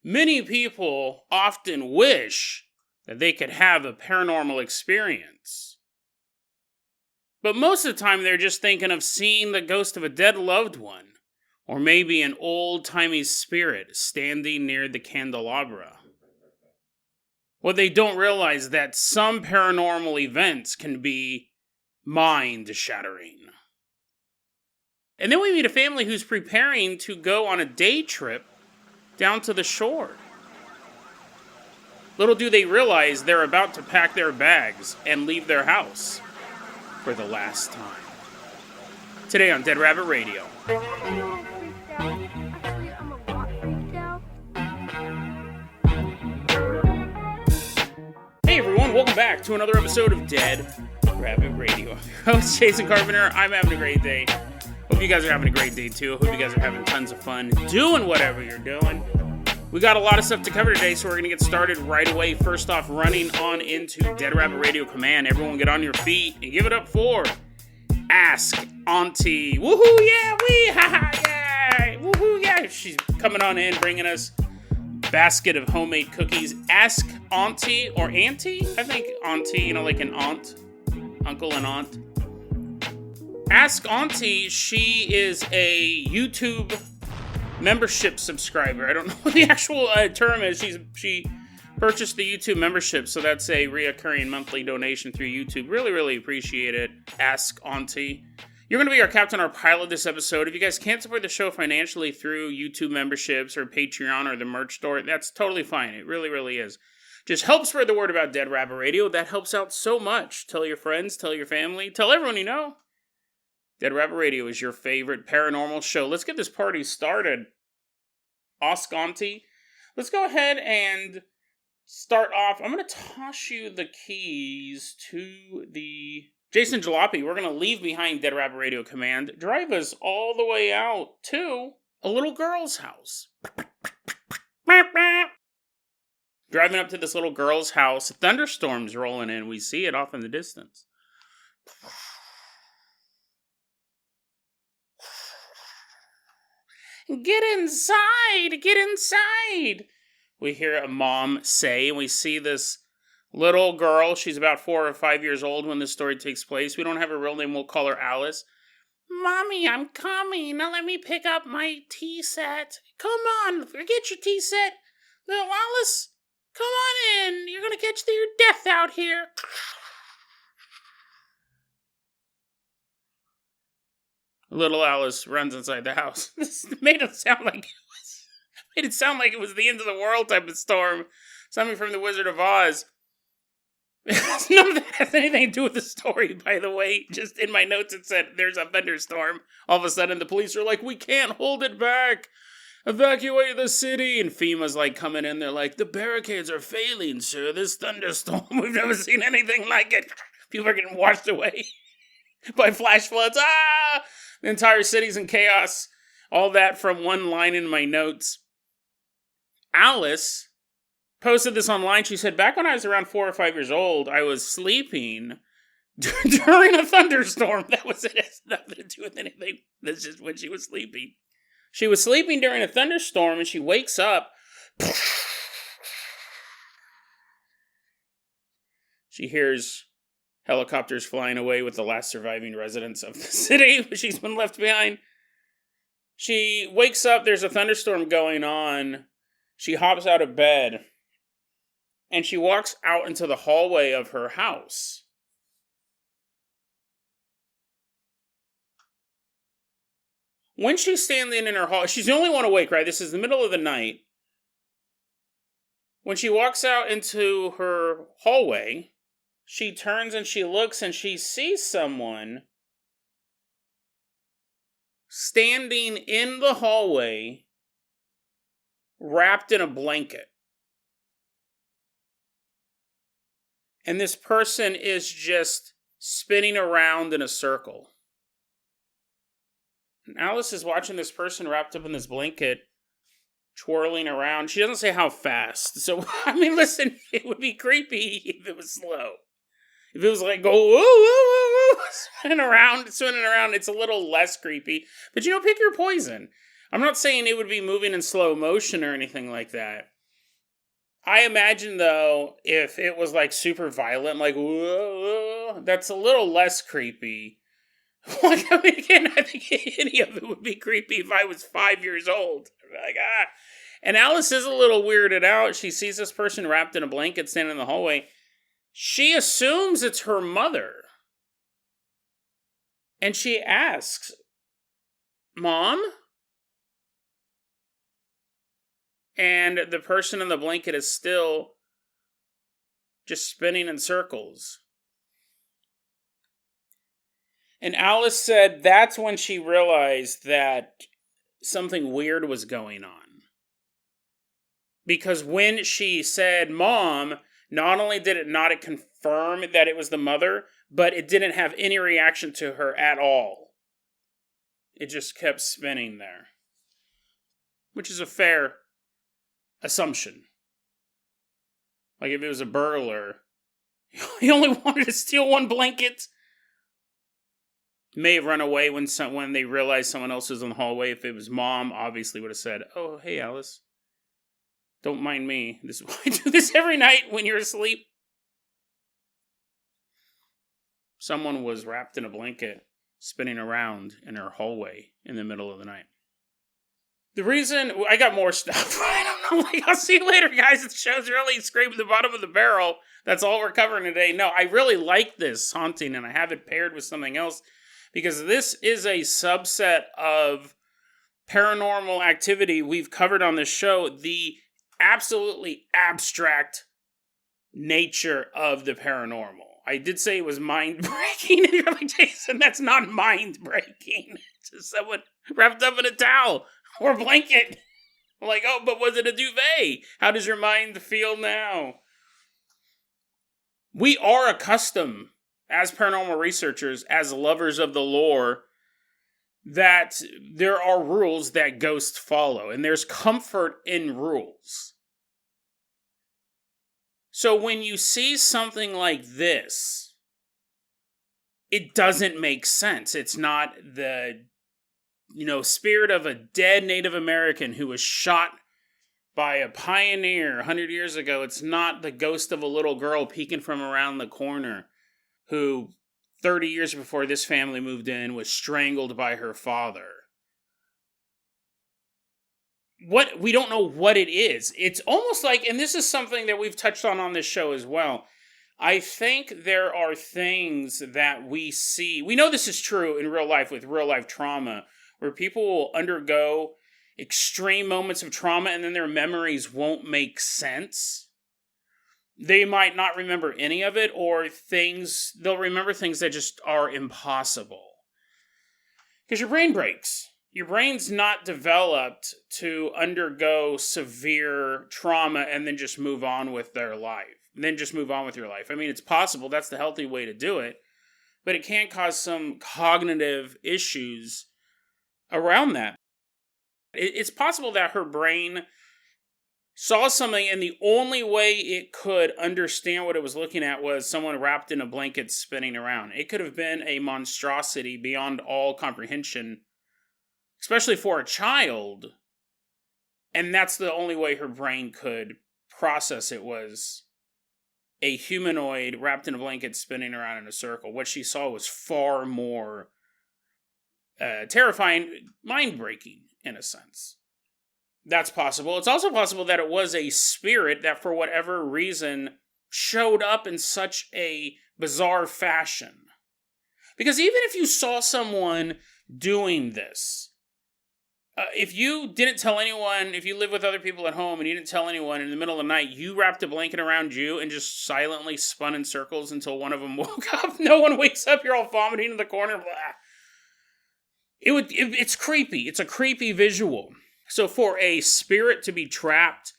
Many people often wish that they could have a paranormal experience. But most of the time they're just thinking of seeing the ghost of a dead loved one, or maybe an old-timey spirit standing near the candelabra. What they don't realize is that some paranormal events can be mind-shattering. And then we meet a family who's preparing to go on a day trip down to the shore. Little do they realize they're about to pack their bags and leave their house for the last time. Today on Dead Rabbit Radio. Hey everyone, welcome back to another episode of Dead Rabbit Radio. I'm your host, Jason Carpenter. I'm having a great day. Hope you guys are having a great day too. Hope you guys are having tons of fun doing whatever you're doing. We got a lot of stuff to cover today, so we're going to get started right away. First off, running on into Dead Rabbit Radio Command. Everyone get on your feet and give it up for Ask Auntie. Woohoo, yeah, wee, haha, yeah, woohoo, yeah. She's coming on in, bringing us a basket of homemade cookies. Ask Auntie, or Auntie? I think Auntie, like an aunt, uncle and aunt. Ask Auntie, she is a YouTube membership subscriber. I don't know what the actual term is. She purchased the YouTube membership, so that's a reoccurring monthly donation through YouTube. Really appreciate it. Ask Auntie. You're going to be our captain, our pilot this episode. If you guys can't support the show financially through YouTube memberships or Patreon or the merch store, that's totally fine. It really is. Just help spread the word about Dead Rabbit Radio. That helps out so much. Tell your friends, tell your family, tell everyone you know. Dead Rabbit Radio is your favorite paranormal show. Let's get this party started. Ask Auntie. Let's go ahead and start off. I'm going to toss you the keys to the Jason Jalopy. We're going to leave behind Dead Rabbit Radio Command. Drive us all the way out to a little girl's house. Driving up to this little girl's house. A thunderstorm's rolling in. We see it off in the distance. Get inside! Get inside! We hear a mom say, and we see this little girl. She's about 4 or 5 years old when this story takes place. We don't have her real name. We'll call her Alice. Mommy, I'm coming. Now let me pick up my tea set. Come on, forget your tea set. Little Alice, come on in. You're going to catch your death out here. Little Alice runs inside the house. This made it sound like it was the end of the world type of storm. Something from The Wizard of Oz. None of that has anything to do with the story, by the way. Just in my notes it said, there's a thunderstorm. All of a sudden the police are like, we can't hold it back. Evacuate the city. And FEMA's like coming in. They're like, the barricades are failing, sir. This thunderstorm, we've never seen anything like it. People are getting washed away by flash floods. Ah! The entire city's in chaos. All that from one line in my notes. Alice posted this online. She said, back when I was around 4 or 5 years old, I was sleeping during a thunderstorm. That was it. It has nothing to do with anything. That's just when she was sleeping. She was sleeping during a thunderstorm and she wakes up. She hears helicopters flying away with the last surviving residents of the city. She's been left behind. She wakes up. There's a thunderstorm going on. She hops out of bed. And she walks out into the hallway of her house. When she's standing in her hall, she's the only one awake, right? This is the middle of the night. When she walks out into her hallway, she turns and she looks and she sees someone standing in the hallway wrapped in a blanket. And this person is just spinning around in a circle. And Alice is watching this person wrapped up in this blanket twirling around. She doesn't say how fast. So, I mean, listen, it would be creepy if it was slow. If it was like, go, woo, woo, woo, woo, spinning around, it's a little less creepy. But, pick your poison. I'm not saying it would be moving in slow motion or anything like that. I imagine, though, if it was, like, super violent, like, whoa, that's a little less creepy. Like, I mean, again, I think any of it would be creepy if I was 5 years old. I'd be like, ah. And Alice is a little weirded out. She sees this person wrapped in a blanket standing in the hallway. She assumes it's her mother. And she asks, Mom? And the person in the blanket is still just spinning in circles. And Alice said that's when she realized that something weird was going on. Because when she said, Mom, not only did it not confirm that it was the mother, but it didn't have any reaction to her at all. It just kept spinning there. Which is a fair assumption. Like if it was a burglar, he only wanted to steal one blanket. May have run away when they realized someone else was in the hallway. If it was Mom, obviously would have said, oh, hey, Alice. Don't mind me. I do this every night when you're asleep. Someone was wrapped in a blanket, spinning around in her hallway in the middle of the night. The reason... I got more stuff. I don't know. I'll see you later, guys. The show's really scraping the bottom of the barrel. That's all we're covering today. No, I really like this haunting, and I have it paired with something else, because this is a subset of paranormal activity we've covered on this show. The absolutely abstract nature of the paranormal. I did say it was mind-breaking, and you're like, Jason, that's not mind-breaking. It's just someone wrapped up in a towel or a blanket. I'm like, oh, but was it a duvet? How does your mind feel now? We are accustomed, as paranormal researchers, as lovers of the lore, that there are rules that ghosts follow, and there's comfort in rules. So when you see something like this, it doesn't make sense. It's not the, spirit of a dead Native American who was shot by a pioneer 100 years ago. It's not the ghost of a little girl peeking from around the corner who 30 years before this family moved in was strangled by her father. We don't know what it is. It's almost like, and this is something that we've touched on this show as well. I think there are things that we see. We know this is true in real life with real life trauma, where people will undergo extreme moments of trauma and then their memories won't make sense. They might not remember any of it, or they'll remember things that just are impossible. Because your brain breaks. Your brain's not developed to undergo severe trauma and then just move on with their life. Then just move on with your life. I mean, it's possible. That's the healthy way to do it. But it can cause some cognitive issues around that. It's possible that her brain saw something and the only way it could understand what it was looking at was someone wrapped in a blanket spinning around. It could have been a monstrosity beyond all comprehension, especially for a child. And that's the only way her brain could process it, was a humanoid wrapped in a blanket spinning around in a circle. What she saw was far more terrifying, mind-breaking, in a sense. That's possible. It's also possible that it was a spirit that, for whatever reason, showed up in such a bizarre fashion. Because even if you saw someone doing this, if you didn't tell anyone, if you live with other people at home and you didn't tell anyone, in the middle of the night, you wrapped a blanket around you and just silently spun in circles until one of them woke up. No one wakes up, you're all vomiting in the corner. Blah. It's creepy. It's a creepy visual. So for a spirit to be trapped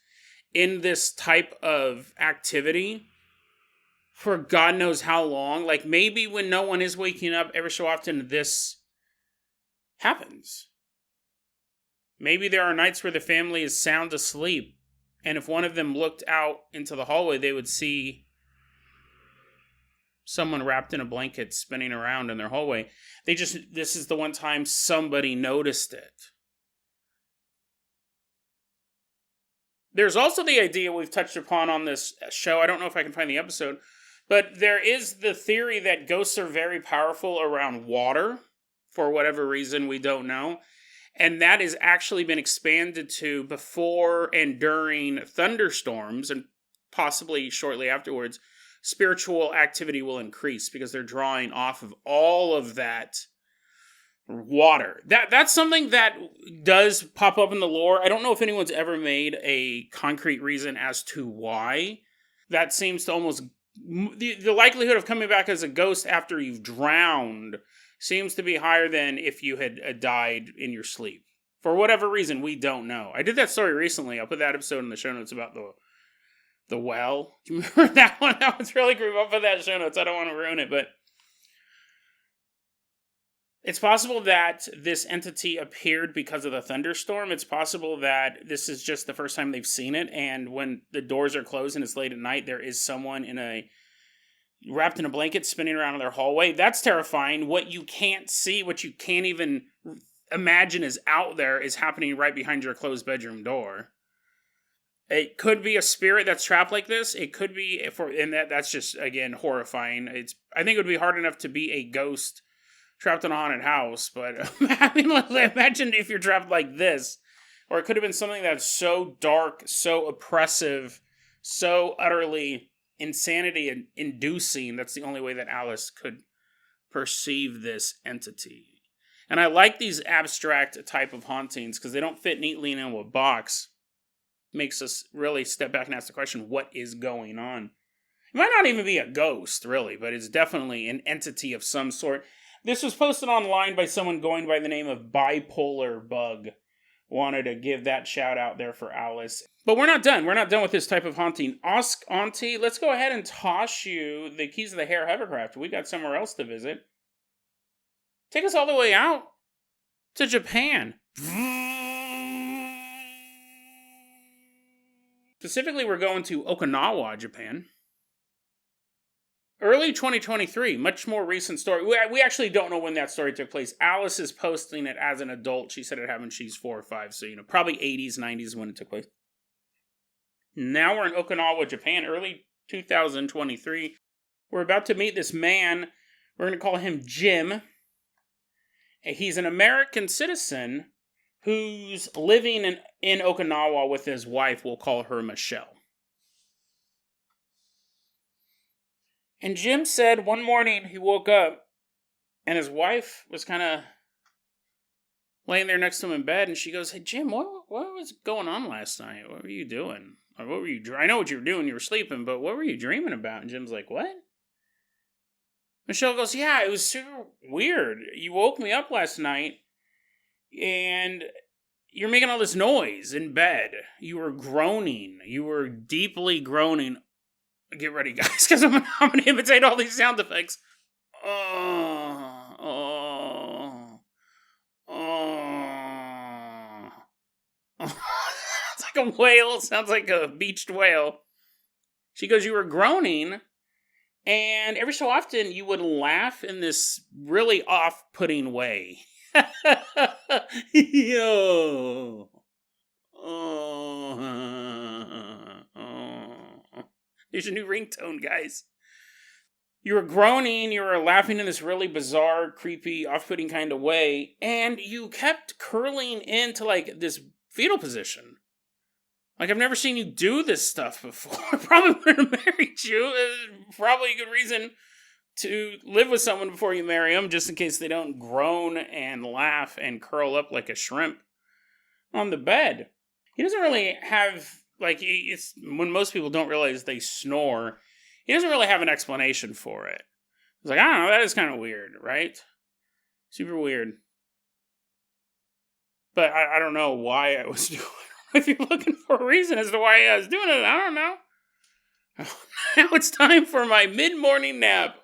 in this type of activity for God knows how long, like maybe when no one is waking up, ever so often this happens. Maybe there are nights where the family is sound asleep, and if one of them looked out into the hallway, they would see someone wrapped in a blanket spinning around in their hallway. This is the one time somebody noticed it. There's also the idea we've touched upon on this show. I don't know if I can find the episode, but there is the theory that ghosts are very powerful around water for whatever reason we don't know. And that has actually been expanded to before and during thunderstorms, and possibly shortly afterwards, spiritual activity will increase because they're drawing off of all of that water. That's something that does pop up in the lore. I don't know if anyone's ever made a concrete reason as to why. That seems to almost... The likelihood of coming back as a ghost after you've drowned seems to be higher than if you had died in your sleep. For whatever reason, we don't know. I did that story recently. I'll put that episode in the show notes about the well. Do you remember that one? That one's really creepy. I'll put that in the show notes. I don't want to ruin it, but it's possible that this entity appeared because of the thunderstorm. It's possible that this is just the first time they've seen it, and when the doors are closed and it's late at night, there is someone wrapped in a blanket spinning around in their hallway. That's terrifying. What you can't see, what you can't even imagine is out there, is happening right behind your closed bedroom door. It could be a spirit that's trapped like this. It could be, that's just, again, horrifying. I think it would be hard enough to be a ghost trapped in a haunted house, but I mean, imagine if you're trapped like this. Or it could have been something that's so dark, so oppressive, so utterly insanity inducing. That's the only way that Alice could perceive this entity. And I like these abstract type of hauntings because they don't fit neatly into a box. Makes us really step back and ask the question, what is going on? It might not even be a ghost, really, but it's definitely an entity of some sort. This was posted online by someone going by the name of Bipolar Bug. Wanted to give that shout out there for Alice. But we're not done. We're not done with this type of haunting. Ask Auntie, let's go ahead and toss you the keys of the Hare hovercraft. We got somewhere else to visit. Take us all the way out to Japan. Specifically, we're going to Okinawa, Japan. Early 2023, much more recent story. We actually don't know when that story took place. Alice is posting it as an adult. She said it happened when she's 4 or 5, so, probably 80s, 90s when it took place. Now we're in Okinawa, Japan, early 2023. We're about to meet this man. We're going to call him Jim. He's an American citizen who's living in Okinawa with his wife. We'll call her Michelle. And Jim said one morning he woke up and his wife was kind of laying there next to him in bed, and she goes, "Hey, Jim, what was going on last night? What were you doing? Or what were you? I know what you were doing. You were sleeping, but what were you dreaming about?" And Jim's like, "What?" Michelle goes, "Yeah, it was super weird. You woke me up last night, and you're making all this noise in bed. You were groaning. You were deeply groaning." Get ready, guys, because I'm going to imitate all these sound effects. It's like a whale. It sounds like a beached whale. She goes, "You were groaning, and every so often you would laugh in this really off-putting way." Yo. There's a new ringtone, guys. You were groaning, you were laughing in this really bizarre, creepy, off-putting kind of way, and you kept curling into, this fetal position. I've never seen you do this stuff before. I probably would have married you. Probably a good reason to live with someone before you marry them, just in case they don't groan and laugh and curl up like a shrimp on the bed. He doesn't really have... it's when most people don't realize they snore, he doesn't really have an explanation for it. He's like, I don't know, that is kind of weird, right? Super weird. But I don't know why I was doing it. If you're looking for a reason as to why I was doing it, I don't know. Now it's time for my mid-morning nap.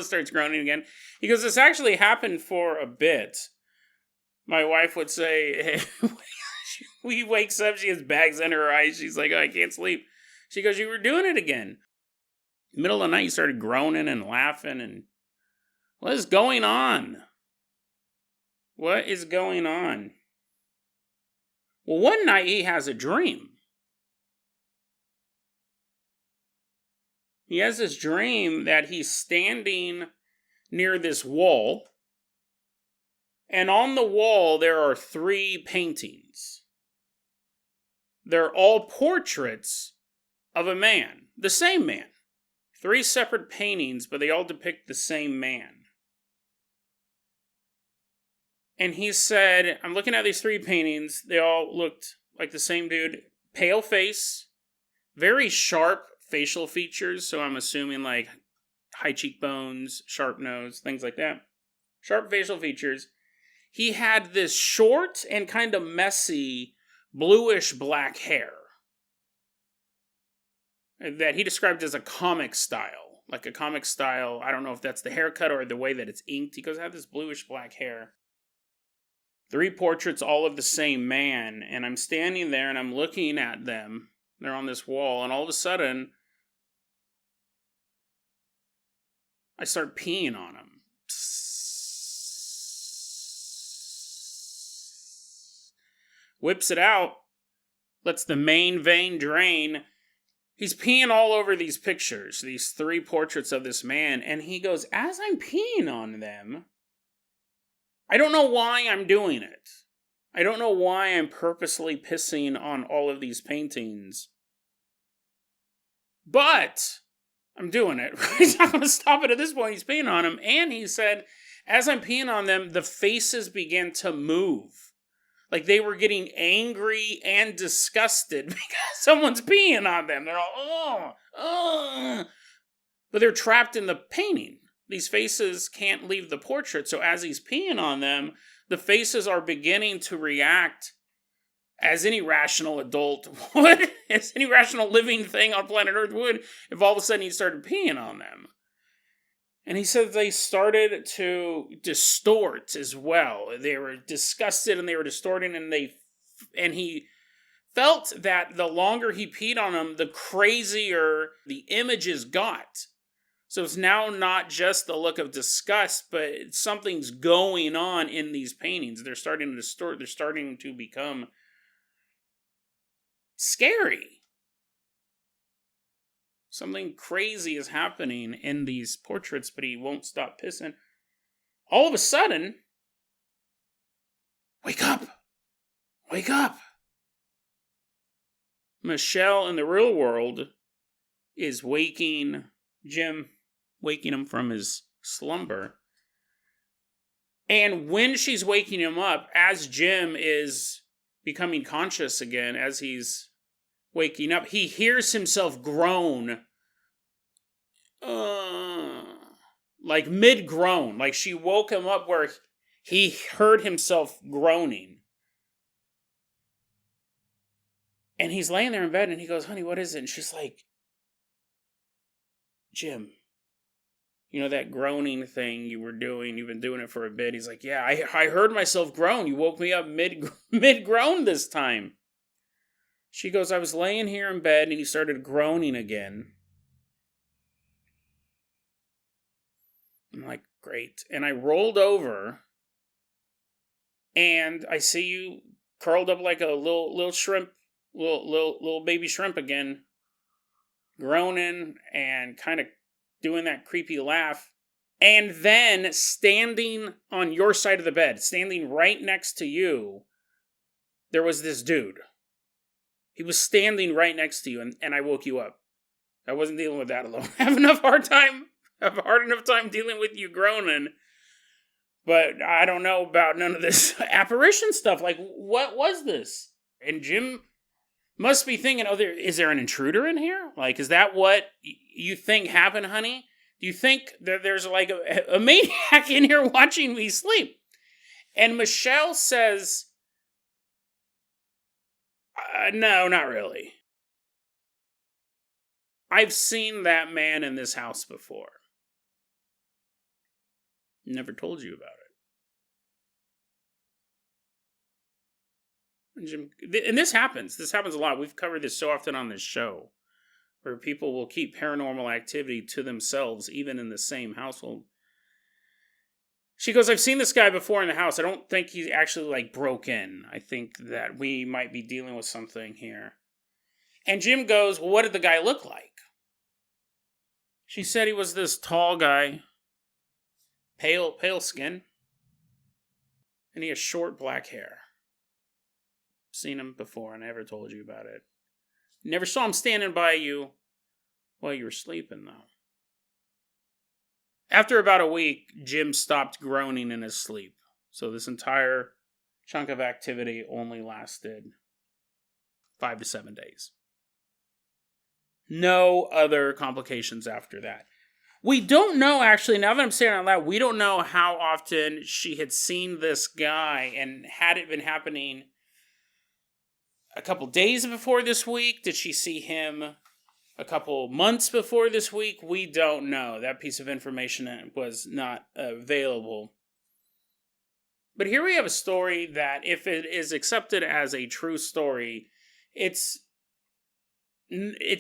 Starts groaning again. He goes, this actually happened for a bit. My wife would say, hey, he wakes up, she has bags under her eyes. She's like, oh, I can't sleep. She goes, you were doing it again. Middle of the night, you started groaning and laughing. And what is going on? What is going on? Well, one night he has a dream. he has this dream that he's standing near this wall. And on the wall, there are 3 paintings. They're all portraits of a man. The same man. 3 separate paintings, but they all depict the same man. And he said, I'm looking at these 3 paintings. They all looked like the same dude. Pale face. Very sharp facial features. So I'm assuming like high cheekbones, sharp nose, things like that. Sharp facial features. He had this short and kind of messy bluish black hair that he described as a comic style. Like a comic style. I don't know if that's the haircut or the way that it's inked. He goes, I have this bluish black hair. 3 portraits, all of the same man. And I'm standing there and I'm looking at them. They're on this wall. And all of a sudden, I start peeing on them. Whips it out. Lets the main vein drain. He's peeing all over these pictures. These 3 portraits of this man. And he goes, as I'm peeing on them, I don't know why I'm doing it. I don't know why I'm purposely pissing on all of these paintings. But I'm doing it. He's not going to stop it at this point. He's peeing on them. And he said, as I'm peeing on them, the faces began to move. Like they were getting angry and disgusted because someone's peeing on them. They're all, oh. But they're trapped in the painting. These faces can't leave the portrait. So as he's peeing on them, the faces are beginning to react as any rational adult would, as any rational living thing on planet Earth would, if all of a sudden he started peeing on them. And he said they started to distort as well. They were disgusted and they were distorting, and he felt that the longer he peed on them, the crazier the images got. So it's now not just the look of disgust, but something's going on in these paintings. They're starting to distort. They're starting to become scary. Something crazy is happening in these portraits, but he won't stop pissing. All of a sudden, wake up! Wake up! Michelle in the real world is waking Jim, waking him from his slumber. And when she's waking him up, as Jim is becoming conscious again, as he's waking up, he hears himself groan. Like mid-groan. Like she woke him up where he heard himself groaning. And he's laying there in bed and he goes, honey, what is it? And she's like, Jim, you know that groaning thing you were doing? You've been doing it for a bit. He's like, yeah, I heard myself groan. You woke me up mid-groan this time. She goes, I was laying here in bed and he started groaning again. I'm like, great. And I rolled over and I see you curled up like a little shrimp, little baby shrimp again, groaning and kind of doing that creepy laugh. And then standing on your side of the bed, standing right next to you, there was this dude. He was standing right next to you, and I woke you up. I wasn't dealing with that alone. I have a hard enough time dealing with you groaning. But I don't know about none of this apparition stuff. Like, what was this? And Jim must be thinking, is there an intruder in here? Like, is that what you think happened, honey? Do you think that there's like a maniac in here watching me sleep? And Michelle says, no, not really. I've seen that man in this house before. Never told you about it. And Jim, and this happens. This happens a lot. We've covered this so often on this show, where people will keep paranormal activity to themselves, even in the same household. She goes, I've seen this guy before in the house. I don't think he actually, broke in. I think that we might be dealing with something here. And Jim goes, well, what did the guy look like? She said he was this tall guy, pale skin, and he has short black hair. Seen him before, and I never told you about it. Never saw him standing by you while you were sleeping, though. After about a week, Jim stopped groaning in his sleep. So this entire chunk of activity only lasted 5 to 7 days. No other complications after that. We don't know, actually, now that I'm saying it out loud, we don't know how often she had seen this guy, and had it been happening a couple days before this week? Did she see him a couple months before this week? We don't know. That piece of information was not available. But here we have a story that, if it is accepted as a true story, it's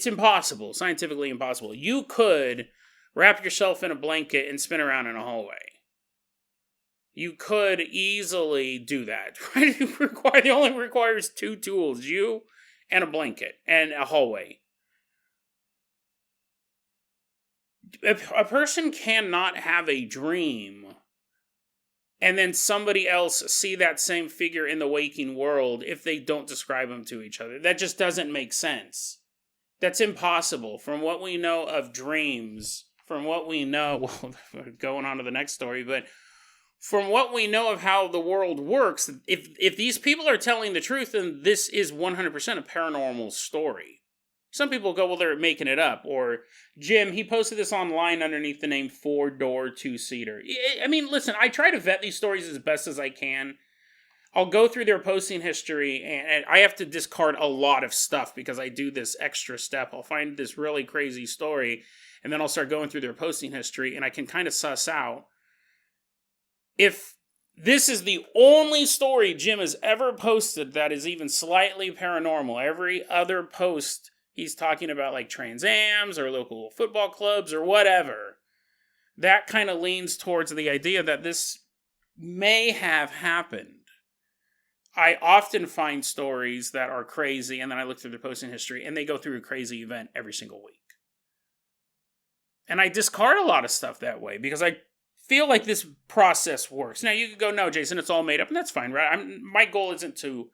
impossible, scientifically impossible. You could wrap yourself in a blanket and spin around in a hallway. You could easily do that. Right? It only requires 2 tools, you and a blanket and a hallway. A person cannot have a dream and then somebody else see that same figure in the waking world if they don't describe them to each other. That just doesn't make sense. That's impossible. From what we know of dreams, from what we know, well, going on to the next story, but from what we know of how the world works, if these people are telling the truth, then this is 100% a paranormal story. Some people go, well, they're making it up. Or, Jim, he posted this online underneath the name 4-Door 2-Seater. I mean, listen, I try to vet these stories as best as I can. I'll go through their posting history, and I have to discard a lot of stuff because I do this extra step. I'll find this really crazy story, and then I'll start going through their posting history, and I can kind of suss out if this is the only story Jim has ever posted that is even slightly paranormal. Every other post, he's talking about like Trans Ams or local football clubs or whatever. That kind of leans towards the idea that this may have happened. I often find stories that are crazy, and then I look through the posting history, and they go through a crazy event every single week. And I discard a lot of stuff that way, because I feel like this process works. Now, you could go, no, Jason, it's all made up, and that's fine, right? My goal isn't to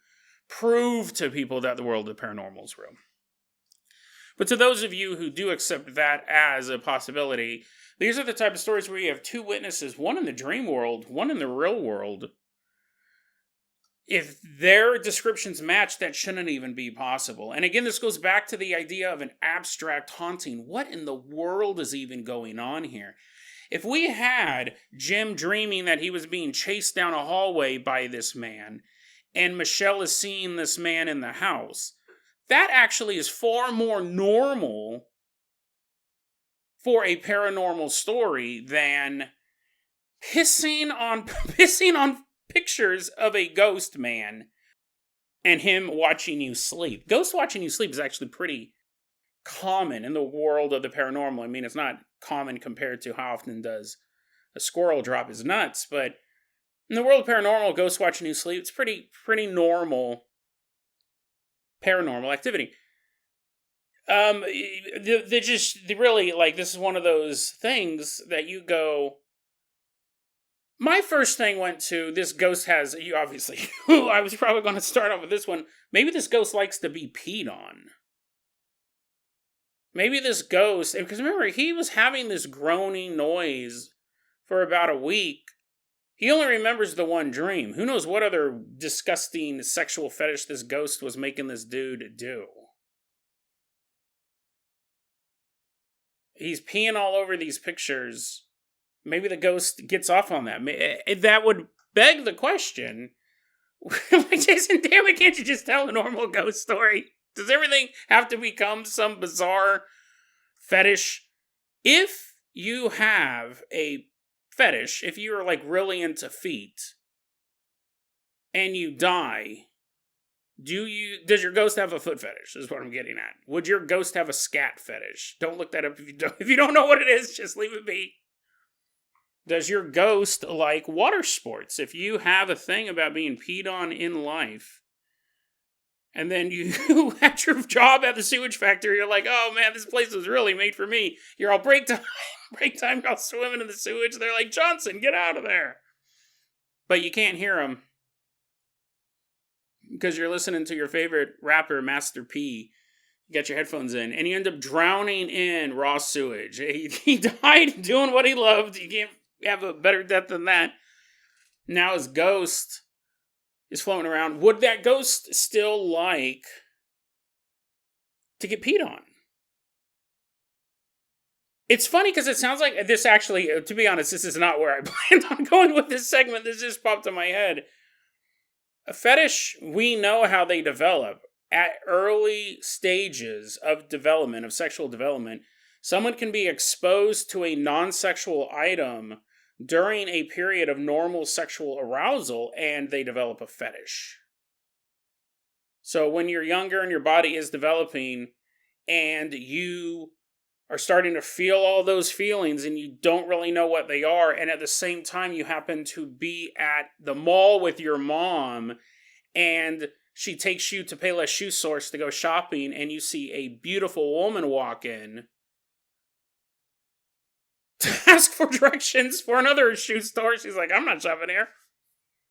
prove to people that the world of paranormal is real. But to those of you who do accept that as a possibility, these are the type of stories where you have 2 witnesses, one in the dream world, one in the real world. If their descriptions match, that shouldn't even be possible. And again, this goes back to the idea of an abstract haunting. What in the world is even going on here? If we had Jim dreaming that he was being chased down a hallway by this man, and Michelle is seeing this man in the house, that actually is far more normal for a paranormal story than pissing on pictures of a ghost man and him watching you sleep. Ghost watching you sleep is actually pretty common in the world of the paranormal. I mean, it's not common compared to how often does a squirrel drop his nuts, but in the world of paranormal, ghost watching you sleep, it's pretty normal paranormal activity. Really, like, this is one of those things that you go, my first thing went to, this ghost has, you obviously, I was probably going to start off with this one, maybe this ghost likes to be peed on. Maybe this ghost, because remember, he was having this groaning noise for about a week. He only remembers the one dream. Who knows what other disgusting sexual fetish this ghost was making this dude do. He's peeing all over these pictures. Maybe the ghost gets off on that. That would beg the question, like, Jason, damn it, can't you just tell a normal ghost story? Does everything have to become some bizarre fetish? If you have a fetish, if you're like really into feet, and you die, does your ghost have a foot fetish, is what I'm getting at. Would your ghost have a scat fetish? Don't look that up if you don't know what it is, just leave it be. Does your ghost like water sports? If you have a thing about being peed on in life, And then you, at your job at the sewage factory, you're like, oh man, this place was really made for me. You're all break time, you're all swimming in the sewage. They're like, Johnson, get out of there. But you can't hear them because you're listening to your favorite rapper, Master P. You got your headphones in, and you end up drowning in raw sewage. He died doing what he loved. You can't have a better death than that. Now his ghost is floating around. Would that ghost still like to get peed on? It's funny because it sounds like this actually, to be honest, this is not where I planned on going with this segment. This just popped in my head. A fetish, we know how they develop. At early stages of development, of sexual development, someone can be exposed to a non-sexual item during a period of normal sexual arousal, and they develop a fetish. So when you're younger and your body is developing, and you are starting to feel all those feelings, and you don't really know what they are, and at the same time you happen to be at the mall with your mom, and she takes you to Payless Shoe Source to go shopping, and you see a beautiful woman walk in to ask for directions for another shoe store. She's like, I'm not shopping here.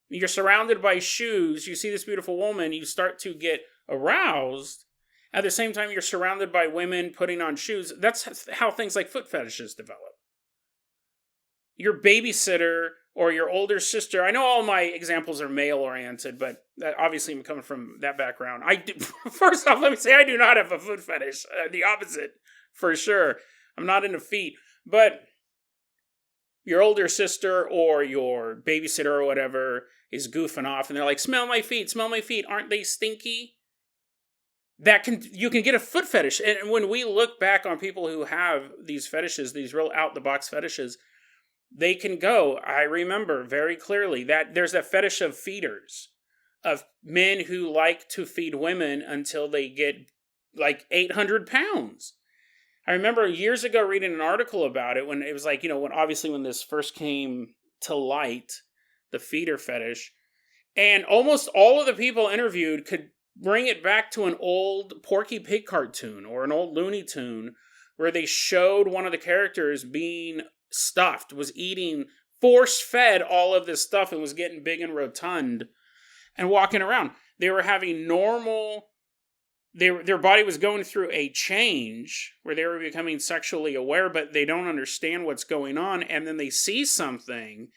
You're surrounded by shoes. You see this beautiful woman. You start to get aroused. At the same time, you're surrounded by women putting on shoes. That's how things like foot fetishes develop. Your babysitter or your older sister. I know all my examples are male-oriented, but obviously I'm coming from that background. First off, let me say I do not have a foot fetish. The opposite, for sure. I'm not into feet. But your older sister or your babysitter or whatever is goofing off, and they're like, smell my feet, aren't they stinky? You can get a foot fetish. And when we look back on people who have these fetishes, these real out-the-box fetishes, they can go. I remember very clearly that there's that fetish of feeders, of men who like to feed women until they get like 800 pounds. I remember years ago reading an article about it when it was like, when this first came to light, the feeder fetish, and almost all of the people interviewed could bring it back to an old Porky Pig cartoon or an old Looney Tune where they showed one of the characters being stuffed, was eating, force-fed all of this stuff and was getting big and rotund and walking around. They were having normal, their body was going through a change where they were becoming sexually aware, but they don't understand what's going on, and then they see something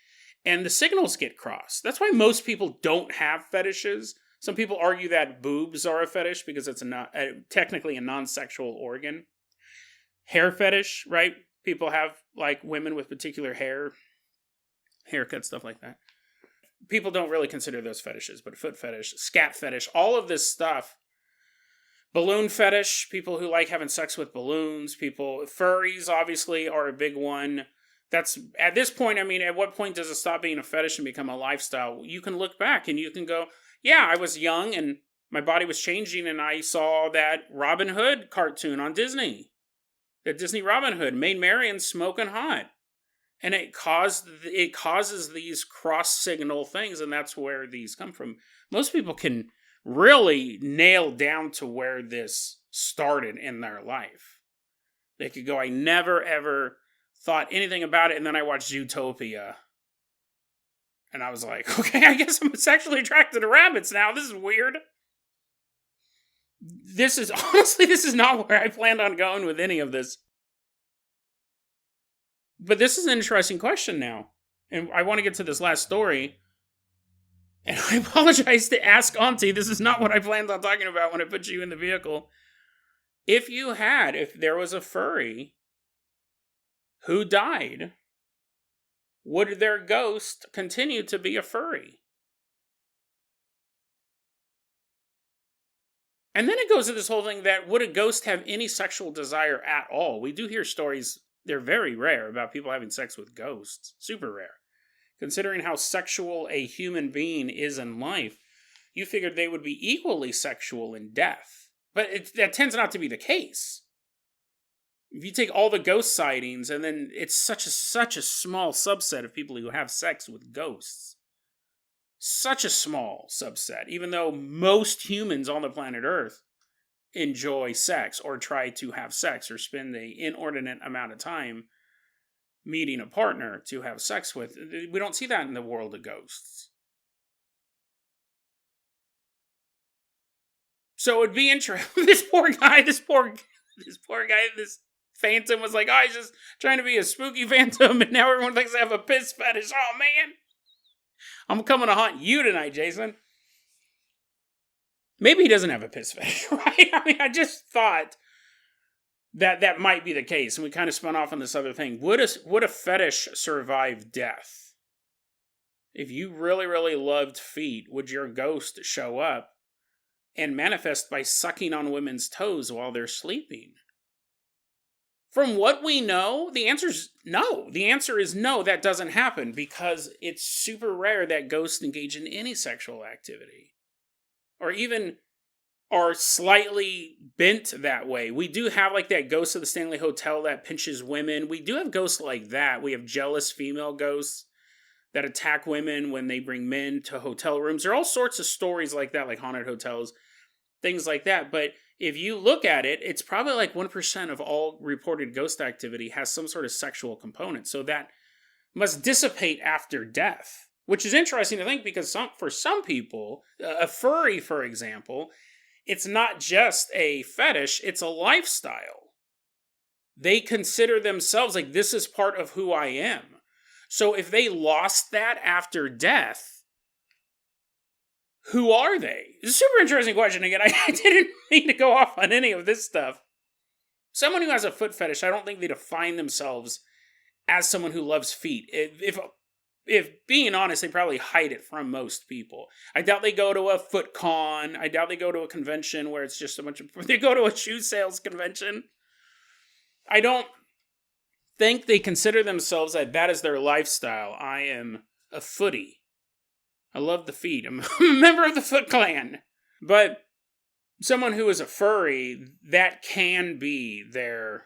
and the signals get crossed. That's why most people don't have fetishes. Some people argue that boobs are a fetish because it's technically a non-sexual organ. Hair fetish, right? People have, like, women with particular haircut, stuff like that. People don't really consider those fetishes, but foot fetish, scat fetish, all of this stuff. Balloon fetish, people who like having sex with balloons. Furries, obviously, are a big one. That's, at this point, at what point does it stop being a fetish and become a lifestyle? You can look back and you can go, yeah, I was young and my body was changing and I saw that Robin Hood cartoon on Disney. That Disney Robin Hood, Maid Marian smoking hot. And it causes these cross-signal things, and that's where these come from. Most people can really nail down to where this started in their life. They could go, I never ever thought anything about it, and then I watched Zootopia. And I was like, okay, I guess I'm sexually attracted to rabbits now. This is weird. This is not where I planned on going with any of this. But this is an interesting question now. And I want to get to this last story. And I apologize to Ask Auntie. This is not what I planned on talking about when I put you in the vehicle. If there was a furry who died, would their ghost continue to be a furry? And then it goes to this whole thing that would a ghost have any sexual desire at all? We do hear stories, they're very rare, about people having sex with ghosts. Super rare. Considering how sexual a human being is in life, you figured they would be equally sexual in death. But that tends not to be the case. If you take all the ghost sightings, and then it's such a small subset of people who have sex with ghosts. such a small subset, even though most humans on the planet Earth enjoy sex or try to have sex or spend an inordinate amount of time meeting a partner to have sex with. We don't see that in the world of ghosts. So it'd be interesting. This phantom was like, oh, he's just trying to be a spooky phantom, and now everyone thinks I have a piss fetish. Oh, man. I'm coming to haunt you tonight, Jason. Maybe he doesn't have a piss fetish, right? I mean, I just thought that might be the case, and we kind of spun off on this other thing. Would a fetish survive death? If you really, really loved feet, would your ghost show up and manifest by sucking on women's toes while they're sleeping? From what we know, the answer is no. The answer is no, that doesn't happen, because it's super rare that ghosts engage in any sexual activity. Or even are slightly bent that way. We do have like that ghost of the Stanley Hotel that pinches women. We do have ghosts like that. We have jealous female ghosts that attack women when they bring men to hotel rooms. There are all sorts of stories like that, like haunted hotels, things like that. But if you look at it, it's probably like 1% of all reported ghost activity has some sort of sexual component. So that must dissipate after death, which is interesting to think, because for some people, a furry, for example, it's not just a fetish, it's a lifestyle. They consider themselves like, this is part of who I am. So if they lost that after death, who are they? It's a super interesting question. Again, I didn't mean to go off on any of this stuff. Someone who has a foot fetish, I don't think they define themselves as someone who loves feet. If being honest, they probably hide it from most people. I doubt they go to a foot con. I doubt they go to a convention where it's just a bunch of... They go to a shoe sales convention. I don't think they consider themselves that is their lifestyle. I am a footie. I love the feet. I'm a member of the Foot Clan. But someone who is a furry, that can be their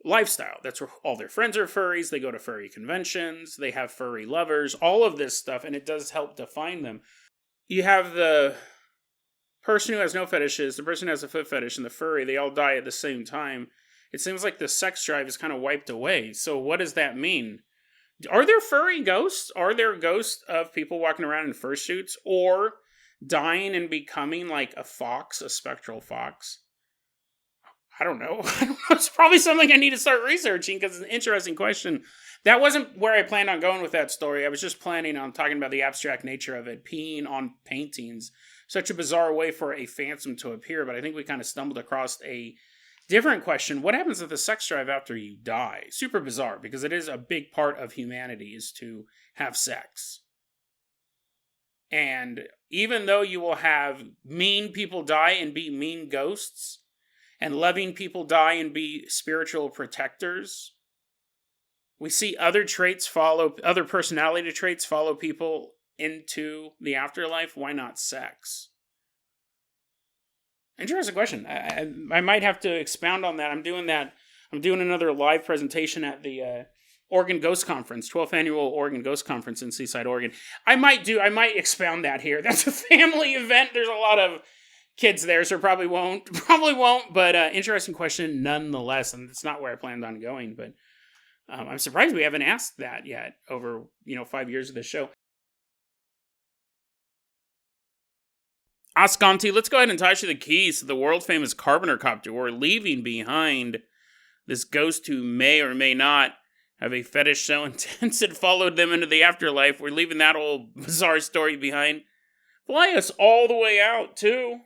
lifestyle. That's where all their friends are furries. They go to furry conventions. They have furry lovers. All of this stuff, and it does help define them. You have the person who has no fetishes, the person who has a foot fetish, and the furry. They all die at the same time. It seems like the sex drive is kind of wiped away. So what does that mean? Are there furry ghosts? Are there ghosts of people walking around in fursuits or dying and becoming like a fox, a spectral fox? I don't know. It's probably something I need to start researching, because it's an interesting question. That wasn't where I planned on going with that story. I was just planning on talking about the abstract nature of it, peeing on paintings. Such a bizarre way for a phantom to appear, but I think we kind of stumbled across a different question. What happens with the sex drive after you die? Super bizarre, because it is a big part of humanity is to have sex. And even though you will have mean people die and be mean ghosts, and loving people die and be spiritual protectors, we see other personality traits follow people into the afterlife. Why not sex? Interesting question. I might have to expound on that. I'm doing another live presentation at the Oregon Ghost Conference, 12th Annual Oregon Ghost Conference in Seaside, Oregon. I might expound that here. That's a family event. There's a lot of kids there, so probably won't, but interesting question nonetheless, and it's not where I planned on going, but I'm surprised we haven't asked that yet over, 5 years of this show. Ascanti, let's go ahead and touch the keys to the world-famous Carpenter copter. We're leaving behind this ghost who may or may not have a fetish so intense it followed them into the afterlife. We're leaving that old bizarre story behind. Fly us all the way out to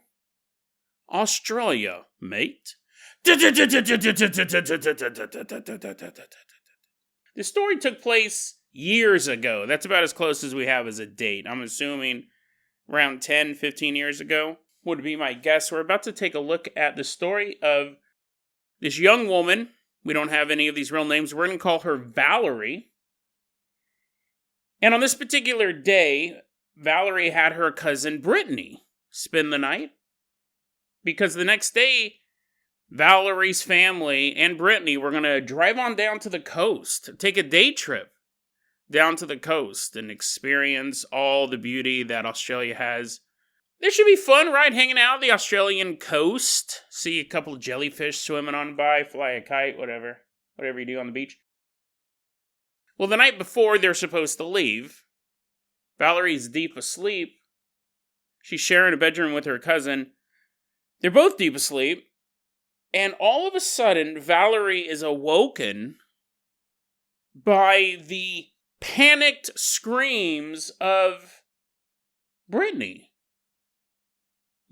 Australia, mate. The story took place years ago. That's about as close as we have as a date. I'm assuming around 10, 15 years ago would be my guess. We're about to take a look at the story of this young woman. We don't have any of these real names. We're going to call her Valerie. And on this particular day, Valerie had her cousin Brittany spend the night. Because the next day, Valerie's family and Brittany were going to drive on down to the coast, take a day trip down to the coast and experience all the beauty that Australia has. This should be fun, right? Hanging out on the Australian coast. See a couple of jellyfish swimming on by, fly a kite, whatever. Whatever you do on the beach. Well, the night before they're supposed to leave, Valerie's deep asleep. She's sharing a bedroom with her cousin. They're both deep asleep. And all of a sudden, Valerie is awoken by the panicked screams of Brittany.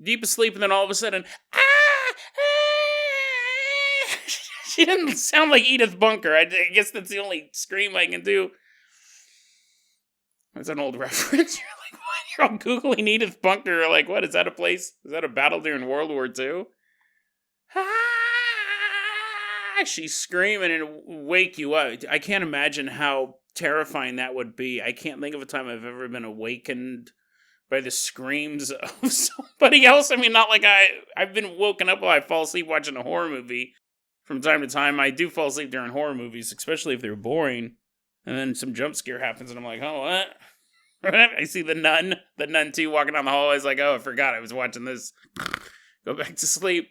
Deep asleep, and then all of a sudden, ah! She didn't sound like Edith Bunker. I guess that's the only scream I can do. That's an old reference. You're like, what? You're all Googling Edith Bunker. You're like, what? Is that a place? Is that a battle during World War II? She's screaming and wake you up. I can't imagine how terrifying that would be. I can't think of a time I've ever been awakened by the screams of somebody else. I mean, not like I've been woken up while I fall asleep watching a horror movie. From time to time, I do fall asleep during horror movies, especially if they're boring. And then some jump scare happens, and I'm like, oh, what? I see the nun 2 walking down the hallway. It's like, oh, I forgot I was watching this. Go back to sleep.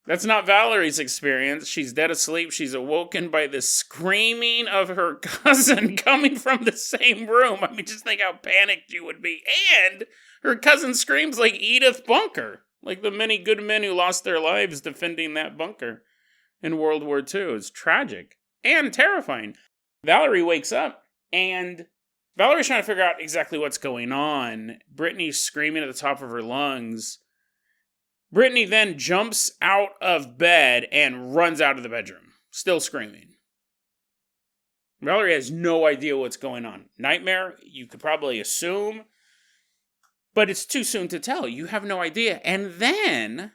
That's not Valerie's experience. She's dead asleep. She's awoken by the screaming of her cousin coming from the same room. I mean, just think how panicked you would be. And her cousin screams like Edith Bunker. Like the many good men who lost their lives defending that bunker in World War II. It's tragic and terrifying. Valerie wakes up, and Valerie's trying to figure out exactly what's going on. Brittany's screaming at the top of her lungs. Brittany then jumps out of bed and runs out of the bedroom, still screaming. Valerie has no idea what's going on. Nightmare, you could probably assume, but it's too soon to tell. You have no idea. And then,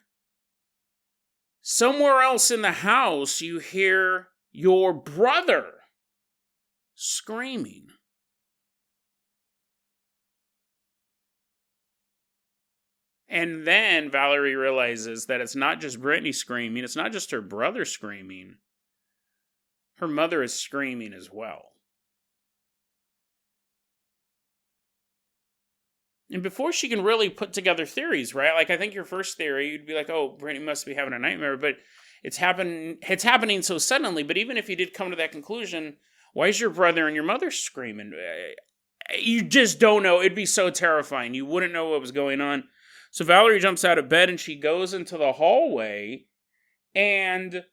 somewhere else in the house, you hear your brother screaming. And then Valerie realizes that it's not just Brittany screaming, it's not just her brother screaming. Her mother is screaming as well. And before she can really put together theories, right? Like, I think your first theory, you'd be like, oh, Brittany must be having a nightmare, but it's happening so suddenly. But even if you did come to that conclusion, why is your brother and your mother screaming? You just don't know. It'd be so terrifying. You wouldn't know what was going on. So Valerie jumps out of bed and she goes into the hallway, and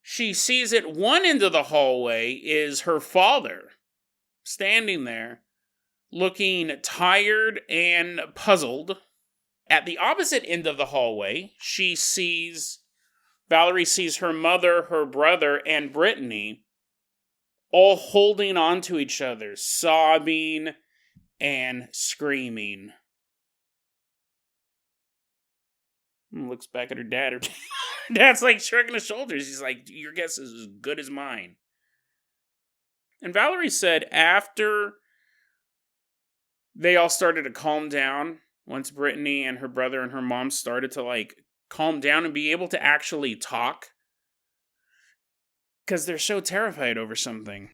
she sees at one end of the hallway is her father standing there looking tired and puzzled. At the opposite end of the hallway, Valerie sees her mother, her brother, and Brittany all holding on to each other, sobbing and screaming. Looks back at her dad. Her dad's like shrugging his shoulders. He's like, your guess is as good as mine. And Valerie said after they all started to calm down, once Brittany and her brother and her mom started to calm down and be able to actually talk, because they're so terrified over something.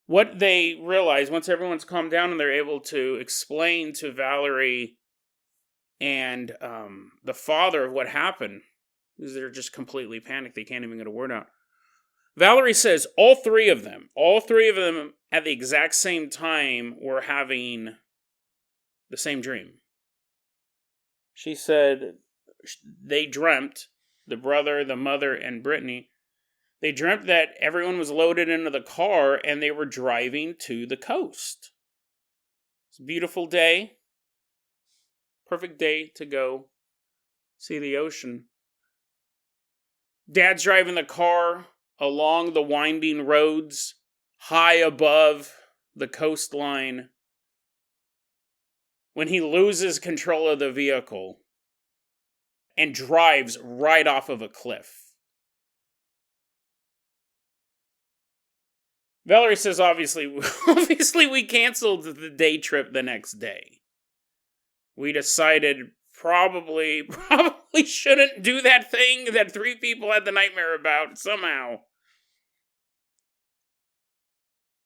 What they realize, once everyone's calmed down and they're able to explain to Valerie and the father of what happened, because they're just completely panicked. They can't even get a word out. Valerie says all three of them at the exact same time were having the same dream. She said they dreamt, the brother, the mother, and Brittany, they dreamt that everyone was loaded into the car and they were driving to the coast. It's a beautiful day. Perfect day to go see the ocean. Dad's driving the car along the winding roads high above the coastline when he loses control of the vehicle and drives right off of a cliff. Valerie says, obviously we canceled the day trip the next day. We decided probably shouldn't do that thing that 3 people had the nightmare about somehow.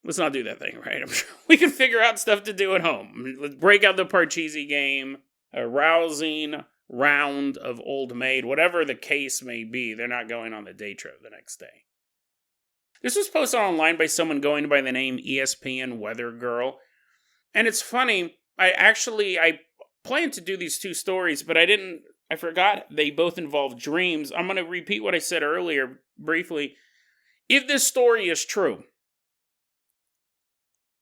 Let's not do that thing, right? I'm sure we can figure out stuff to do at home. Let's break out the Parcheesi game, a rousing round of Old Maid, whatever the case may be. They're not going on the day trip the next day. This was posted online by someone going by the name ESPN Weather Girl. And it's funny, I planned to do these two stories, but I forgot they both involve dreams. I'm going to repeat what I said earlier briefly. If this story is true,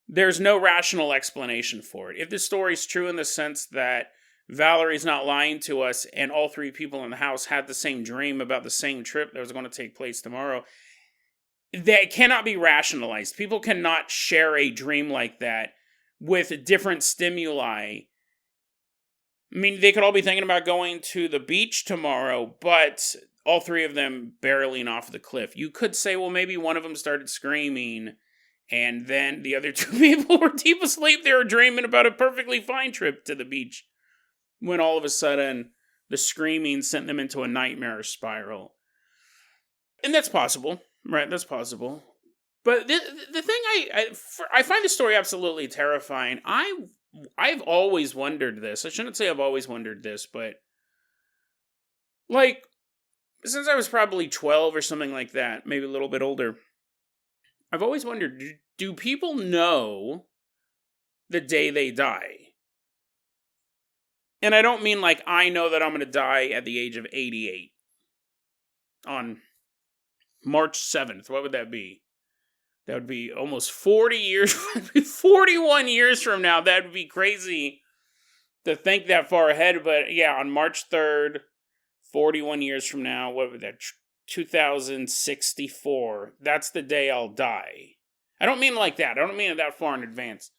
there's no rational explanation for it. If this story is true in the sense that Valerie's not lying to us and all three people in the house had the same dream about the same trip that was going to take place tomorrow, that cannot be rationalized. People cannot share a dream like that with different stimuli. I mean, they could all be thinking about going to the beach tomorrow, but all three of them barreling off the cliff. You could say, well, maybe one of them started screaming, and then the other two people were deep asleep. They were dreaming about a perfectly fine trip to the beach, when all of a sudden the screaming sent them into a nightmare spiral. And that's possible, right? That's possible. But the thing I find this story absolutely terrifying. I've always wondered this. I shouldn't say I've always wondered this, but like since I was probably 12 or something like that, maybe a little bit older, I've always wondered, do people know the day they die? And I don't mean like I know that I'm going to die at the age of 88 on March 7th. What would that be? That would be almost 40 years, 41 years from now. That would be crazy to think that far ahead. But yeah, on March 3rd, 41 years from now, what would that, 2064, that's the day I'll die. I don't mean like that. I don't mean it that far in advance.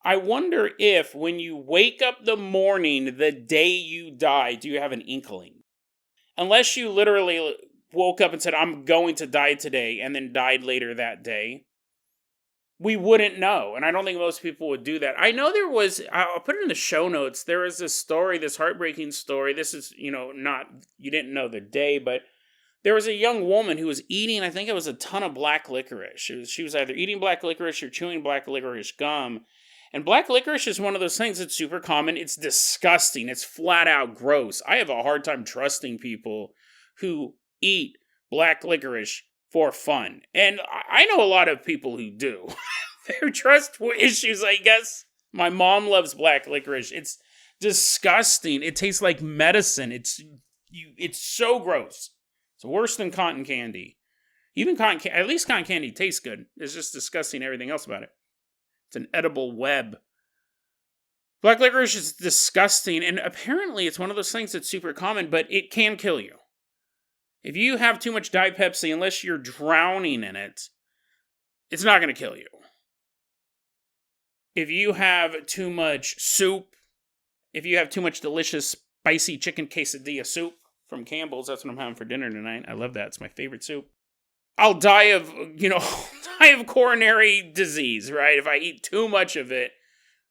I wonder if when you wake up the morning, the day you die, do you have an inkling? Unless you literally woke up and said, I'm going to die today, and then died later that day, we wouldn't know. And I don't think most people would do that. I know there was, I'll put it in the show notes, there was this story, this heartbreaking story. This is, not, you didn't know the day, but there was a young woman who was eating, I think it was a ton of black licorice. She was either eating black licorice or chewing black licorice gum. And black licorice is one of those things that's super common. It's disgusting. It's flat out gross. I have a hard time trusting people who eat black licorice for fun. And I know a lot of people who do. There are trust issues, I guess. My mom loves black licorice. It's disgusting. It tastes like medicine. It's so gross. It's worse than cotton candy. Even at least cotton candy tastes good. It's just disgusting everything else about it. It's an edible web. Black licorice is disgusting, and apparently it's one of those things that's super common, but it can kill you. If you have too much Diet Pepsi, unless you're drowning in it, it's not going to kill you. If you have too much soup, if you have too much delicious spicy chicken quesadilla soup from Campbell's, that's what I'm having for dinner tonight. I love that. It's my favorite soup. I'll die of, coronary disease, right? If I eat too much of it,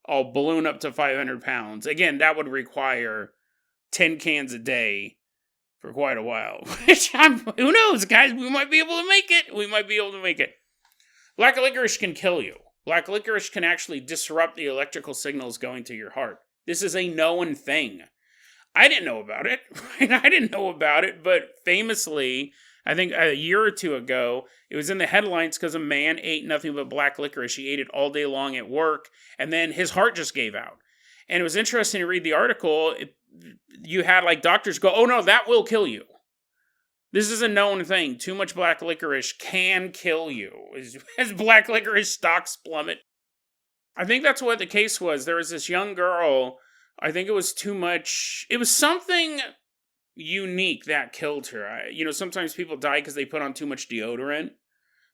I'll balloon up to 500 pounds. Again, that would require 10 cans a day for quite a while. Who knows, guys? We might be able to make it. Black licorice can kill you. Black licorice can actually disrupt the electrical signals going to your heart. This is a known thing. I didn't know about it, but famously, I think a year or two ago, it was in the headlines because a man ate nothing but black licorice. He ate it all day long at work, and then his heart just gave out. And it was interesting to read the article. You had doctors go, oh no, that will kill you. This is a known thing. Too much black licorice can kill you. As black licorice stocks plummet. I think that's what the case was. There was this young girl, I think it was too much, it was something unique that killed her. Sometimes people die because they put on too much deodorant.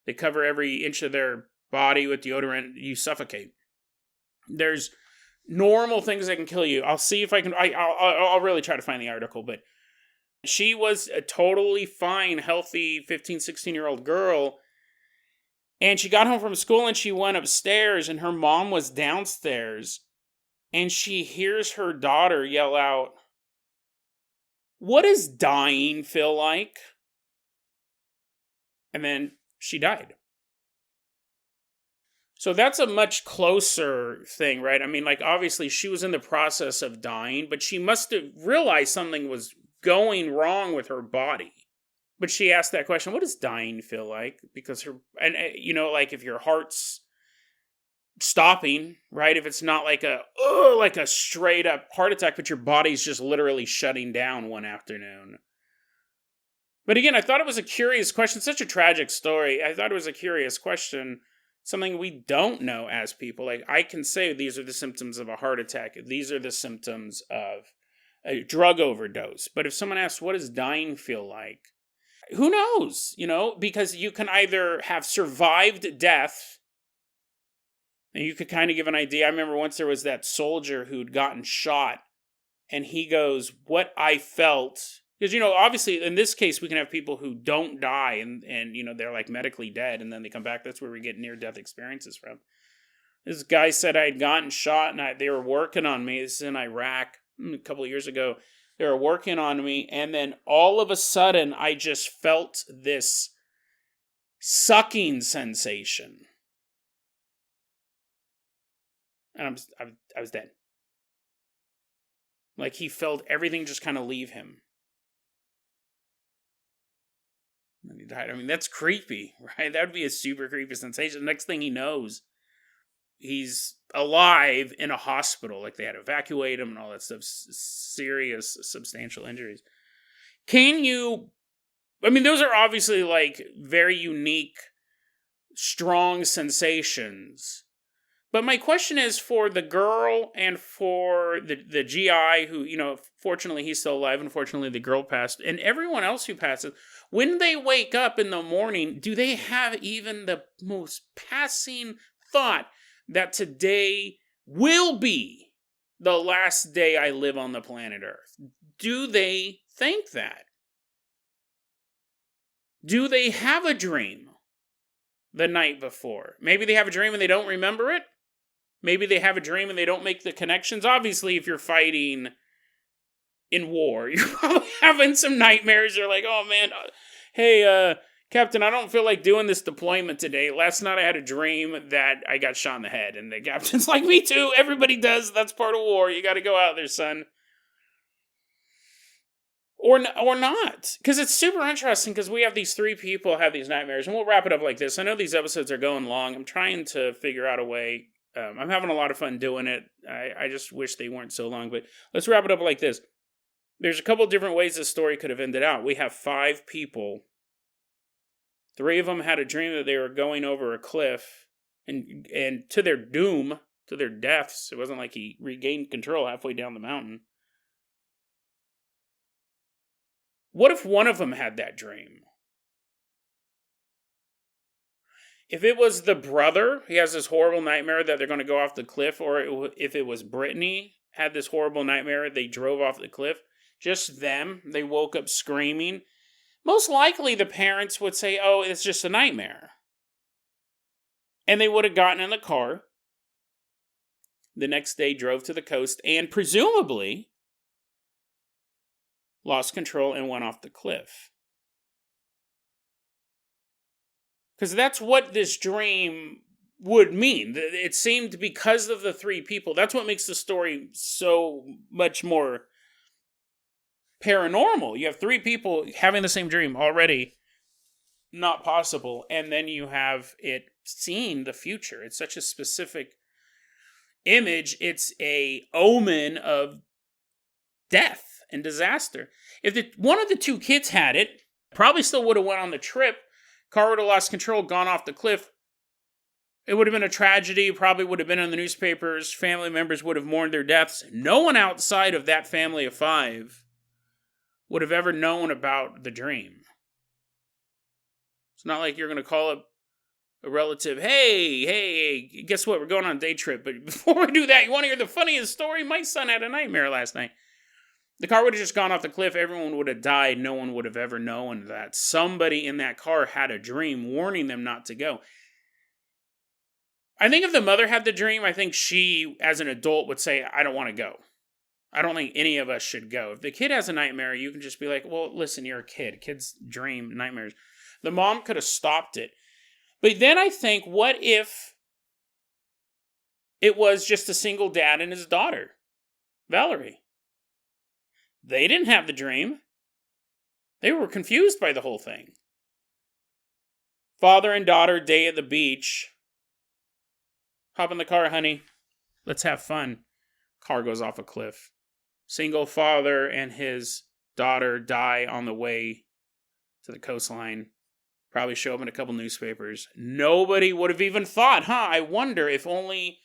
They cover every inch of their body with deodorant. You suffocate. There's normal things that can kill you. I'll see if I can. I'll really try to find the article. But she was a totally fine, healthy 15, 16-year-old girl. And she got home from school and she went upstairs and her mom was downstairs. And she hears her daughter yell out, "What does dying feel like?" And then she died. So that's a much closer thing, right? I mean, like, obviously she was in the process of dying, but she must have realized something was going wrong with her body. But she asked that question, what does dying feel like? Because like if your heart's stopping, right? If it's not like like a straight up heart attack, but your body's just literally shutting down one afternoon. But again, I thought it was a curious question. Such a tragic story. I thought it was a curious question. Something we don't know as people. Like, I can say these are the symptoms of a heart attack. These are the symptoms of a drug overdose. But if someone asks, what does dying feel like? Who knows? Because you can either have survived death, and you could kind of give an idea. I remember once there was that soldier who'd gotten shot, and he goes, what I felt. Because, obviously, in this case, we can have people who don't die and they're like medically dead and then they come back. That's where we get near-death experiences from. This guy said I had gotten shot and they were working on me. This is in Iraq a couple of years ago. They were working on me, and then all of a sudden, I just felt this sucking sensation. And I was dead. Like, he felt everything just kind of leave him. And he died. I mean, that's creepy, right? That would be a super creepy sensation. The next thing he knows, he's alive in a hospital. Like, they had to evacuate him and all that stuff. Serious, substantial injuries. Those are obviously, like, very unique, strong sensations. But my question is for the girl and for the GI who, fortunately he's still alive. Unfortunately, the girl passed. And everyone else who passes, when they wake up in the morning, do they have even the most passing thought that today will be the last day I live on the planet Earth? Do they think that? Do they have a dream the night before? Maybe they have a dream and they don't remember it. Maybe they have a dream and they don't make the connections. Obviously, if you're fighting in war, you're probably having some nightmares. You're like, oh man, hey, Captain, I don't feel like doing this deployment today. Last night I had a dream that I got shot in the head. And the captain's like, me too. Everybody does. That's part of war. You got to go out there, son. Or not. Because it's super interesting because we have these three people have these nightmares. And we'll wrap it up like this. I know these episodes are going long. I'm trying to figure out a way. I'm having a lot of fun doing it. I just wish they weren't so long. But let's wrap it up like this. There's a couple different ways this story could have ended out. We have 5 people. 3 of them had a dream that they were going over a cliff. And to their doom, to their deaths, it wasn't like he regained control halfway down the mountain. What if one of them had that dream? If it was the brother, he has this horrible nightmare that they're going to go off the cliff, or if it was Brittany, had this horrible nightmare, they drove off the cliff, just them, they woke up screaming, most likely the parents would say, oh, it's just a nightmare. And they would have gotten in the car, the next day drove to the coast, and presumably lost control and went off the cliff. Because that's what this dream would mean. It seemed because of the 3 people. That's what makes the story so much more paranormal. You have 3 people having the same dream already. Not possible. And then you have it seeing the future. It's such a specific image. It's a omen of death and disaster. If one of the 2 kids had it, probably still would have went on the trip. Car would have lost control, gone off the cliff. It would have been a tragedy, probably would have been in the newspapers. Family members would have mourned their deaths. No one outside of that family of 5 would have ever known about the dream. It's not like you're going to call up a relative, hey, guess what? We're going on a day trip. But before we do that, you want to hear the funniest story? My son had a nightmare last night. The car would have just gone off the cliff. Everyone would have died. No one would have ever known that somebody in that car had a dream warning them not to go. I think if the mother had the dream, I think she, as an adult, would say, I don't want to go. I don't think any of us should go. If the kid has a nightmare, you can just be like, well, listen, you're a kid. Kids dream nightmares. The mom could have stopped it. But then I think, what if It was just a single dad and his daughter, Valerie. They didn't have the dream. They were confused by the whole thing. Father and daughter, day at the beach. Hop in the car, honey. Let's have fun. Car goes off a cliff. Single father and his daughter die on the way to the coastline. Probably show up in a couple newspapers. Nobody would have even thought, I wonder if only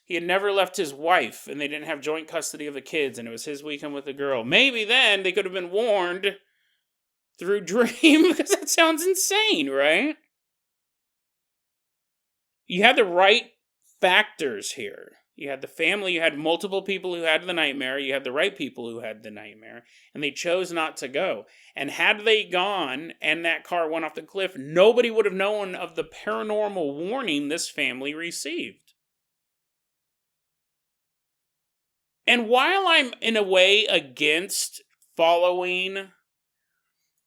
he had never left his wife and they didn't have joint custody of the kids and it was his weekend with the girl. Maybe then they could have been warned through dream, because that sounds insane, right? You had the right factors here. You had the family, you had multiple people who had the nightmare, you had the right people who had the nightmare, and they chose not to go. And had they gone and that car went off the cliff, nobody would have known of the paranormal warning this family received. And while I'm in a way against following,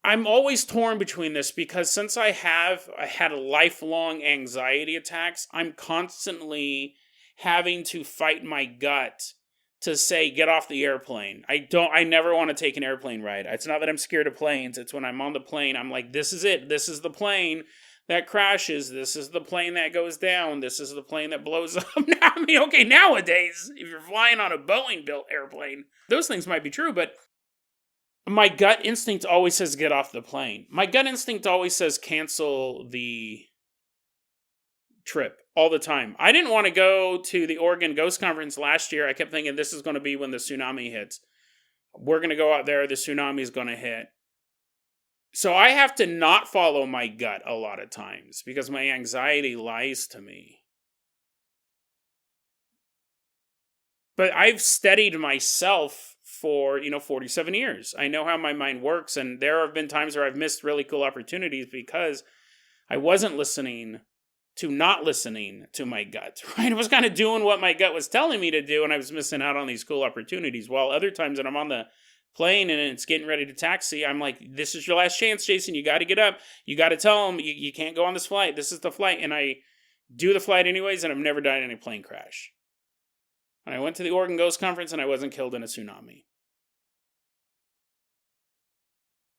I'm always torn between this, because since I had lifelong anxiety attacks, I'm constantly having to fight my gut to say, get off the airplane. I never want to take an airplane ride. It's not that I'm scared of planes. It's when I'm on the plane, I'm like, this is it. This is the plane that crashes. This is the plane that goes down. This is the plane that blows up. I mean, okay, nowadays, if you're flying on a Boeing-built airplane, those things might be true, but my gut instinct always says get off the plane. My gut instinct always says cancel the trip all the time. I didn't want to go to the Oregon Ghost Conference last year. I kept thinking this is going to be when the tsunami hits. We're going to go out there. The tsunami is going to hit. So I have to not follow my gut a lot of times because my anxiety lies to me. But I've studied myself for, 47 years. I know how my mind works, and there have been times where I've missed really cool opportunities because I wasn't listening to my gut, right? I was kind of doing what my gut was telling me to do, and I was missing out on these cool opportunities. While other times that I'm on the plane and it's getting ready to taxi, I'm like, this is your last chance, Jason. You got to get up. You got to tell them you can't go on this flight. This is the flight. And I do the flight anyways, and I've never died in a plane crash. And I went to the Oregon Ghost Conference, and I wasn't killed in a tsunami.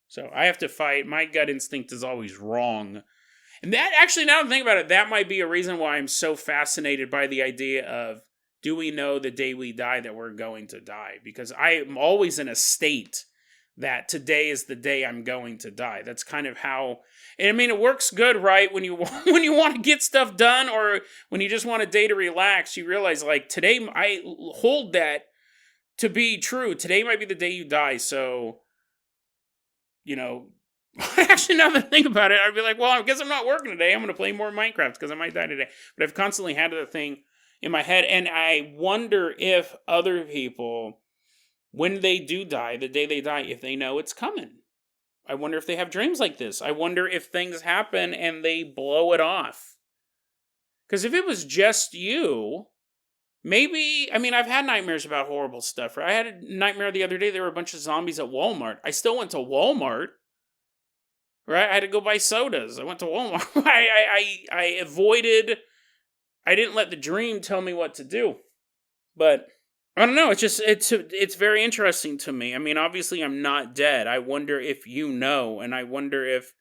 So I have to fight. My gut instinct is always wrong. And that, actually, now that I think about it, that might be a reason why I'm so fascinated by the idea of, do we know the day we die that we're going to die? Because I am always in a state that today is the day I'm going to die. That's kind of how, and I mean, it works good, right? When you want to get stuff done, or when you just want a day to relax, you realize, like, today, I hold that to be true. Today might be the day you die, so, actually, now that I think about it, I'd be like, well, I guess I'm not working today. I'm going to play more Minecraft because I might die today. But I've constantly had that thing in my head, and I wonder if other people, when they do die, the day they die, if they know it's coming. I wonder if they have dreams like this. I wonder if things happen and they blow it off. Because if it was just you, maybe, I've had nightmares about horrible stuff. Right? I had a nightmare the other day. There were a bunch of zombies at Walmart. I still went to Walmart. Right? I had to go buy sodas. I went to Walmart. I avoided, I didn't let the dream tell me what to do. But I don't know. It's very interesting to me. Obviously I'm not dead. I wonder if you know, and I wonder if,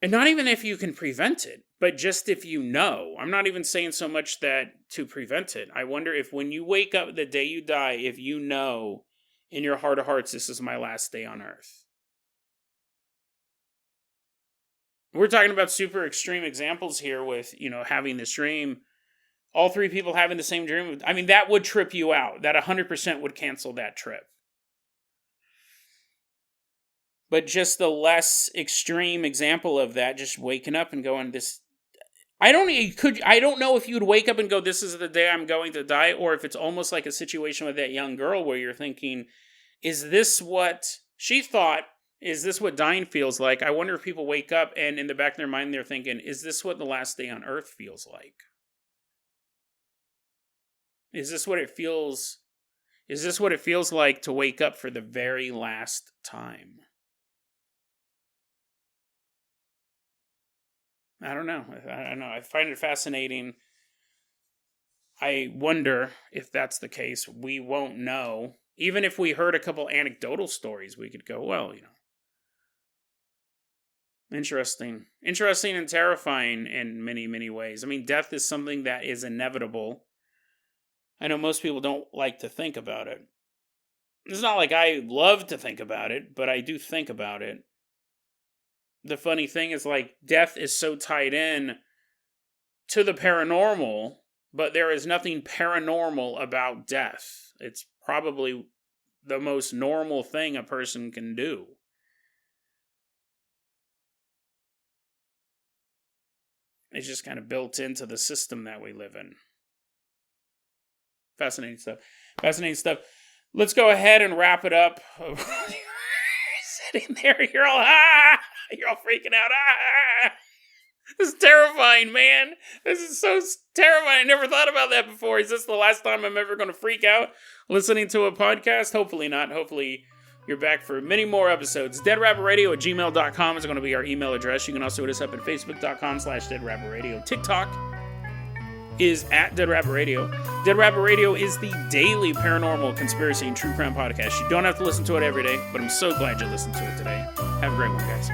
and not even if you can prevent it, but just if you know. I'm not even saying so much that to prevent it. I wonder if when you wake up the day you die, if you know in your heart of hearts, this is my last day on earth. We're talking about super extreme examples here with, having this dream. All three people having the same dream. That would trip you out. That 100% would cancel that trip. But just the less extreme example of that, just waking up and going, I don't know if you would wake up and go, this is the day I'm going to die, or if it's almost like a situation with that young girl where you're thinking, is this what she thought? Is this what dying feels like? I wonder if people wake up and in the back of their mind they're thinking, is this what the last day on earth feels like? Is this what it feels like to wake up for the very last time? I don't know. I find it fascinating. I wonder if that's the case. We won't know. Even if we heard a couple anecdotal stories, we could go, well, interesting. Interesting and terrifying in many, many ways. I mean, death is something that is inevitable. I know most people don't like to think about it. It's not like I love to think about it, but I do think about it. The funny thing is, like, death is so tied in to the paranormal, but there is nothing paranormal about death. It's probably the most normal thing a person can do. It's just kind of built into the system that we live in. Fascinating stuff. Fascinating stuff. Let's go ahead and wrap it up. You're sitting there, you're all freaking out. This is terrifying, man. This is so terrifying. I never thought about that before. Is this the last time I'm ever going to freak out listening to a podcast? Hopefully not. Hopefully you're back for many more episodes. DeadRabbitRadio@gmail.com is going to be our email address. You can also hit us up at Facebook.com/DeadRabbitRadio. TikTok is at Dead Rabbit Radio. Dead Rabbit Radio is the daily paranormal, conspiracy, and true crime podcast. You don't have to listen to it every day, but I'm so glad you listened to it today. Have a great one, guys.